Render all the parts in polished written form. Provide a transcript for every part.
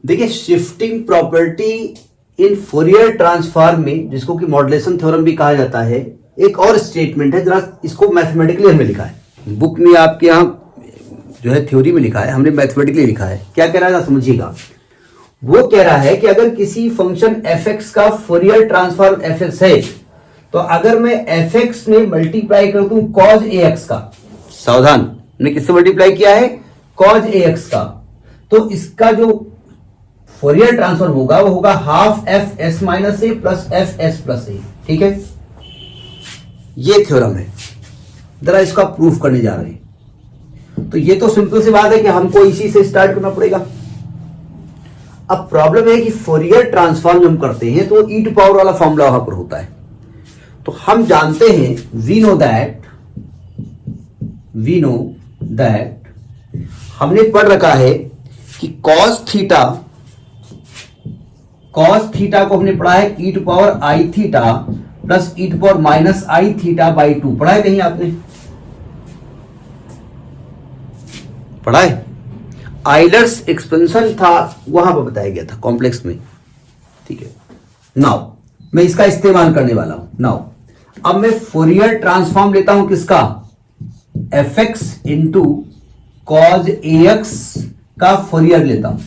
देखिए shifting property in Fourier transform में, जिसको कि मॉडुलेशन थ्योरम भी कहा जाता है, एक और स्टेटमेंट है, जरा इसको मैथमेटिकली हमने लिखा है बुक में, आपके यहाँ जो है थ्योरी में लिखा है, हमने मैथमेटिकली लिखा है। क्या कह रहा है समझिएगा। वो कह रहा है कि अगर किसी फंक्शन fx का फोरियर ट्रांसफॉर्म fx है, तो अगर मैं fx में मल्टीप्लाई कर दूं cos ax का, सावधान, मैंने किससे मल्टीप्लाई किया है, cos ax का, तो इसका जो फोरियर ट्रांसफॉर्म होगा वो होगा half F S minus a plus F S plus a. ठीक है, ये थ्योरम है, जरा इसका प्रूफ करने जा रहे हैं। तो ये तो सिंपल सी बात है कि हमको इसी से स्टार्ट करना पड़ेगा। अब प्रॉब्लम है कि फोरियर ट्रांसफॉर्म हम करते हैं तो ई टू पावर वाला फॉर्मूला वहां पर होता है। तो हम जानते हैं, वी नो दैट हमने पढ़ रखा है कि कॉस थीटा को हमने पढ़ा है e to power i theta plus e to power minus i theta by 2। पढ़ा है कहीं आपने? पढ़ा है? आइलर्स एक्सपेंशन था, वहां पर बताया गया था कॉम्प्लेक्स में। ठीक है, नाउ मैं इसका इस्तेमाल करने वाला हूं। नाउ अब मैं फोरियर ट्रांसफॉर्म लेता हूं किसका, fx इंटू कॉज ax का फोरियर लेता हूं।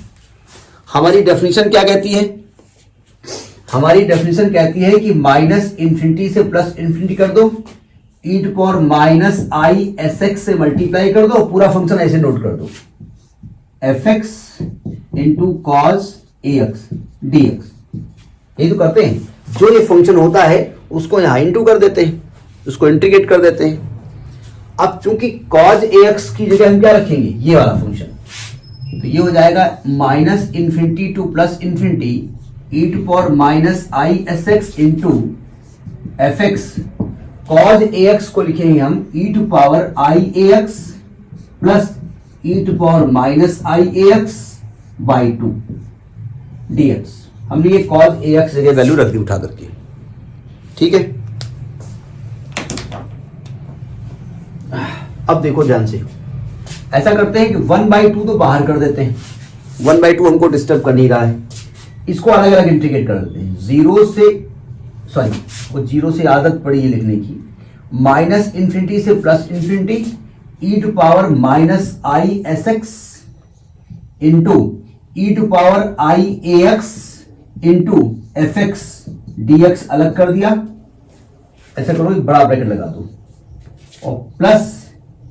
हमारी डेफिनेशन क्या कहती है? हमारी डेफिनेशन कहती है कि माइनस इंफिनिटी से प्लस इंफिनिटी कर दो, e to power minus i s x से मल्टीप्लाई कर दो, पूरा फंक्शन ऐसे नोट कर दो, fx into cos ax dx। ये तो करते हैं, जो ये फंक्शन होता है उसको यहां इंटू कर देते हैं, उसको इंटीग्रेट कर देते हैं। अब चूंकि cos ax की जगह हम क्या रखेंगे, ये वाला फंक्शन, तो ये हो जाएगा minus infinity to plus infinity e to power minus i s x into f x. Cos ax को लिखेंगे हम e to power i a x plus e to power minus i a x by 2 dx। हमने ये cos ax जगह value रख दी उठा करके। ठीक है, अब देखो ध्यान से, ऐसा करते हैं कि 1/2 तो बाहर कर देते हैं, 1/2 हमको डिस्टर्ब कर नहीं रहा है, इसको अलग अलग इंटीग्रेट कर देते हैं। जीरो से आदत पड़ी है लिखने की, माइनस इंफिनिटी से plus infinity e to power minus i s x into e to power i a x into f x d x अलग कर दिया। ऐसा करो, बड़ा ब्रैकेट लगा दो, और प्लस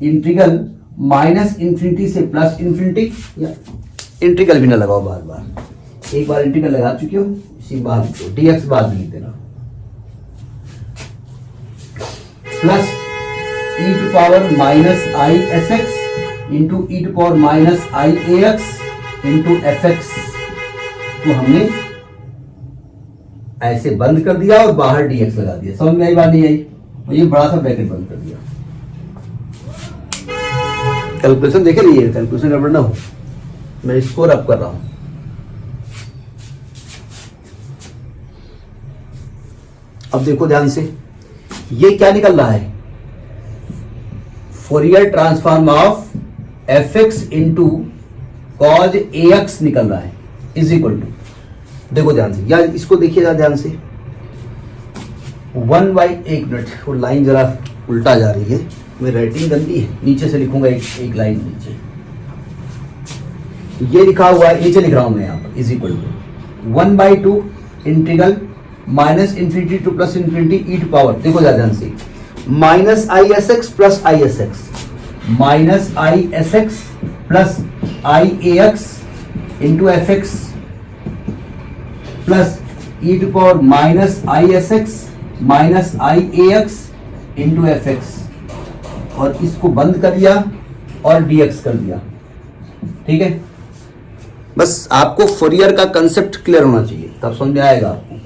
इंटीग्रल माइनस इंफिनिटी से प्लस इंफिनिटी, या इंटीग्रल भी ना लगाओ बार बार, एक बार इंटीग्रल लगा चुके हो, इसी बात को डीएक्स बाद में लिख देना, plus e to power minus i s x into e to power minus i a x into f x को हमने ऐसे बंद कर दिया और बाहर डीएक्स लगा दिया। समझ में आई बात नहीं आई? और ये बड़ा सा ब्रैकेट बंद कर दिया। कैलकुलेशन देखे नहीं है, कैलकुलेशन गड़बड़ ना हो, मैं इसको रब कर रहा हूं। अब देखो ध्यान से, ये क्या निकल रहा है, Fourier transform of fx into cos ax निकल रहा है, इज इक्वल टू, देखो ध्यान से, या इसको देखिएगा ध्यान से, 1/1 मिनट, वो लाइन जरा उल्टा जा रही है, मेरी राइटिंग गंदी है, नीचे से लिखूंगा, एक लाइन नीचे, ये लिखा हुआ है, नीचे लिख रहा हूं मैं यहां पर, is equal to 1/2 integral minus infinity to plus infinity e to power, देखो ध्यान से, minus i s x plus i s x, minus i s x plus i a x into f x plus e to power minus i s x minus i a x into f x, और इसको बंद कर दिया और dx कर दिया। ठीक है, बस आपको फोरियर का कंसेप्ट क्लियर होना चाहिए, तब समझ में आएगा आपको।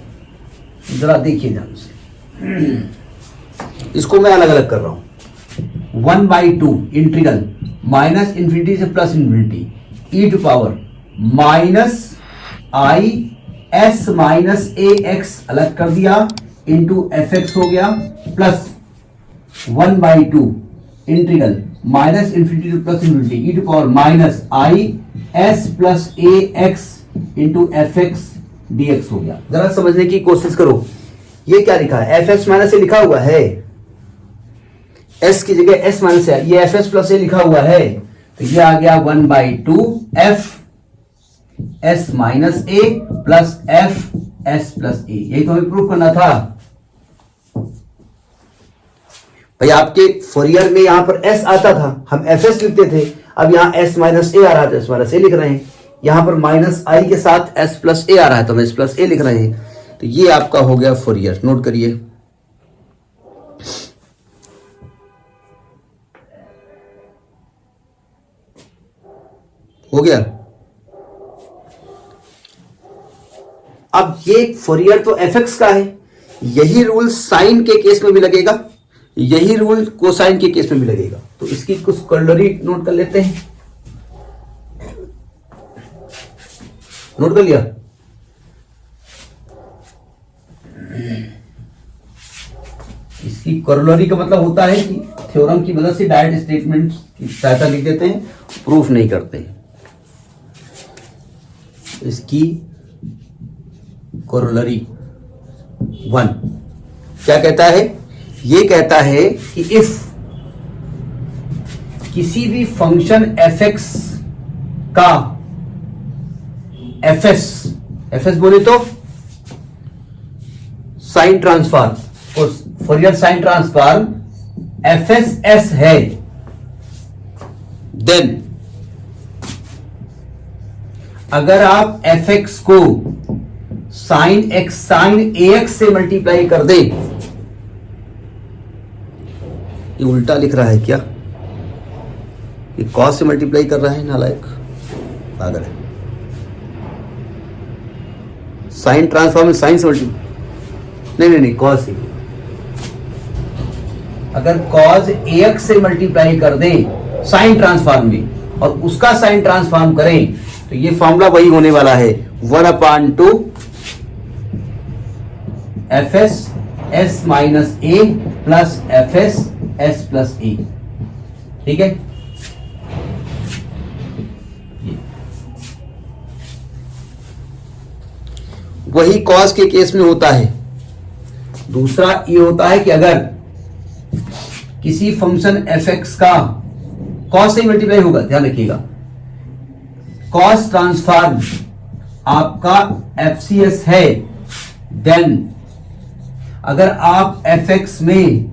जरा देखिए ध्यान से, इसको मैं अलग अलग कर रहा हूं, 1/2 इंटीग्रल माइनस इंफिनिटी से plus infinity e to power minus i s minus a x अलग कर दिया इंटू एफ एक्स हो गया, plus 1/2 integral minus infinity to plus infinity e to power minus i s plus a x into f x d x हो गया। जरा समझने की कोशिश करो, ये क्या लिखा है, एफ एक्स माइनस ए लिखा हुआ है, एस की जगह एस माइनस ए, ये एफ एस प्लस ए लिखा हुआ है, तो ये आ गया 1/2 F S minus a plus F S plus ए। यही तो हमें प्रूफ करना था भाई। आपके फोरियर में यहां पर एस आता था, हम एफ एस लिखते थे, अब यहां एस माइनस ए आ रहा था, एस माइनस ए लिख रहे हैं। यहां पर माइनस आई के साथ एस प्लस ए आ रहा है, तो हम एस प्लस ए लिख रहे हैं। तो ये आपका हो गया फोरियर, नोट करिए। हो गया। अब ये फोरियर तो एफ एक्स का है, यही रूल साइन के केस में भी लगेगा, यही रूल कोसाइन के केस में भी लगेगा। तो इसकी कुछ कॉर्डिनरी नोट कर लेते हैं। नोट कर लिया? इसकी कॉरोलरी का मतलब होता है कि थ्योरम की मदद से डायरेक्ट स्टेटमेंट की सहायता लिख देते हैं, प्रूफ नहीं करते। इसकी कॉरोलरी 1 क्या कहता है? ये कहता है कि इफ किसी भी फंक्शन एफ एक्स का एफ एस बोले तो साइन ट्रांसफॉर्म, और Fourier sine transform F S है, देन अगर आप एफ एक्स को साइन ए एक्स से मल्टीप्लाई कर दें, ये उल्टा लिख रहा है क्या? ये कॉस से मल्टीप्लाई कर रहा है, नालायक पागल है। साइन ट्रांसफॉर्म साइन से मल्टीप्लाई, नहीं कॉस से। अगर कॉस ए एक्स से मल्टीप्लाई कर दें साइन ट्रांसफॉर्म में और उसका साइन ट्रांसफॉर्म करें, तो ये फॉर्मूला वही होने वाला है 1/2 F S minus a plus F S plus a. ठीक है, वही कॉस के केस में होता है। दूसरा ये होता है कि अगर किसी फंक्शन एफ एक्स का कॉस से मल्टीप्लाई होगा, ध्यान रखिएगा, कॉस ट्रांसफॉर्म आपका एफ सी एस है, देन अगर आप एफ एक्स में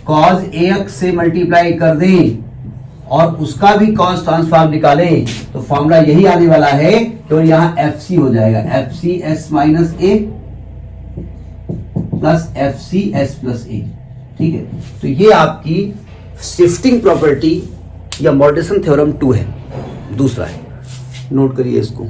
कॉस ए एक्स से मल्टीप्लाई कर दें और उसका भी कॉस ट्रांसफॉर्म निकालें, तो फॉर्मूला यही आने वाला है, केवल यहां एफ सी हो जाएगा, f c s minus a plus f c s plus a. ठीक है, तो ये आपकी शिफ्टिंग प्रॉपर्टी या मॉडरेशन थ्योरम 2 है, दूसरा है। नोट करिए इसको।